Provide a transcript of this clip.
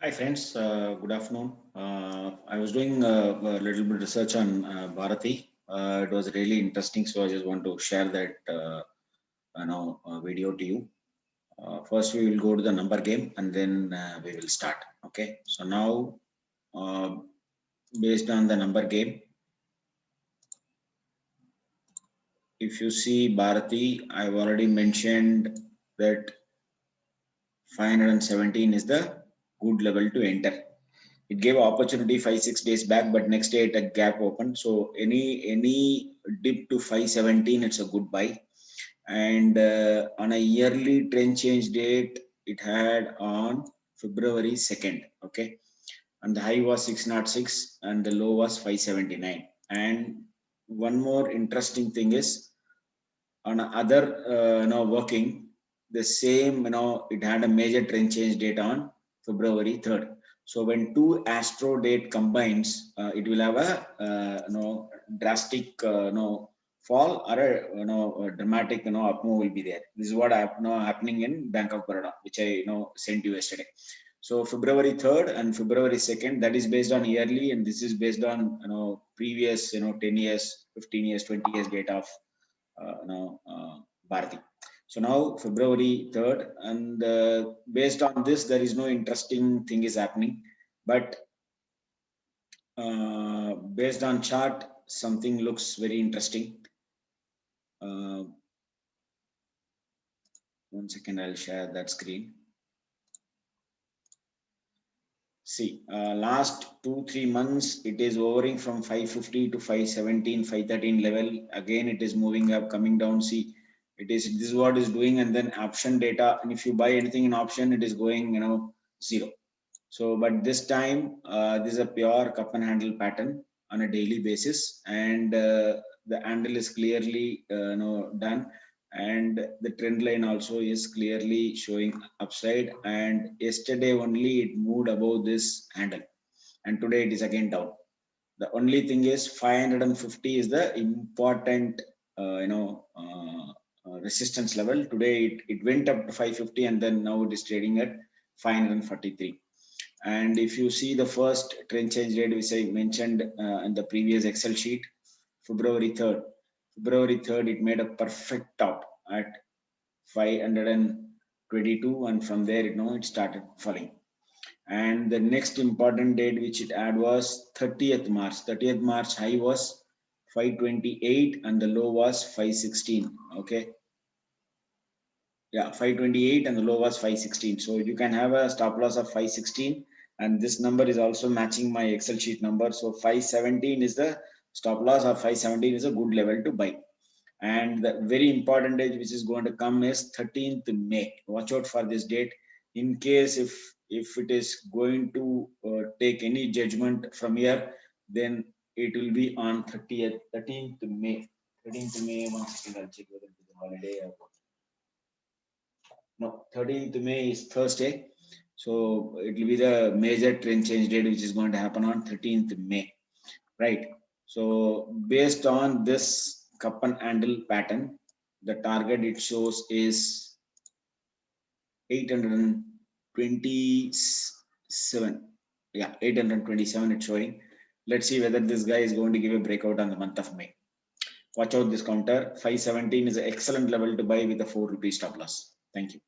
Hi friends, good afternoon. I was doing a little bit research on Bharati. It was really interesting, so I just want to share that video to you. First, we will go to the number game, and then we will start. Okay. So now, uh, based on the number game, if you see Bharati, I've already mentioned that 517 is the good level to enter. It gave opportunity 5-6 days back, but next day it a gap open. So any dip to 517, it's a good buy. And on a yearly trend change date, it had on February 2nd. Okay, and the high was 606 and the low was 579. And one more interesting thing is on other working the same, it had a major trend change date on February 3rd. So when two astro date combines, it will have a drastic fall or a dramatic up move will be there. This is what happening in Bank of Baroda, which I sent you yesterday. So February 3rd and February 2nd, that is based on yearly, and this is based on previous 10 years, 15 years, 20 years data of Bharati. So now February 3rd, and based on this, there is no interesting thing is happening. But based on chart, something looks very interesting. 1 second, I'll share that screen. See, last 2-3 months, it is hovering from 550 to 517, 513 level. Again, it is moving up, coming down. See, this is what is doing, and then option data. And if you buy anything in option, it is going, zero. So, but this time, this is a pure cup and handle pattern on a daily basis, and the handle is clearly, done, and the trend line also is clearly showing upside. And yesterday only it moved above this handle, and today it is again down. The only thing is 550 is the important, resistance level. Today it went up to 550, and then now it is trading at 543. And if you see the first trend change rate, which I mentioned in the previous Excel sheet, February 3rd. February 3rd, it made a perfect top at 522, and from there, it started falling. And the next important date which it had was 30th March. 30th March high was 528 and the low was 516. Okay. Yeah, 528 and the low was 516. So you can have a stop loss of 516, and this number is also matching my Excel sheet number. So 517 is the stop loss, or 517 is a good level to buy. And the very important date which is going to come is 13th May. Watch out for this date. In case if it is going to take any judgment from here, then it will be on 13th May. 13th May, 1 second, I'll check whether it is a holiday or what. No, 13th May is Thursday. So it will be the major trend change date which is going to happen on 13th May. Right. So based on this cup and handle pattern, the target it shows is 827. Yeah, 827 it's showing. Let's see whether this guy is going to give a breakout on the month of May. Watch out this counter. 517 is an excellent level to buy with a 4 rupee stop loss. Thank you.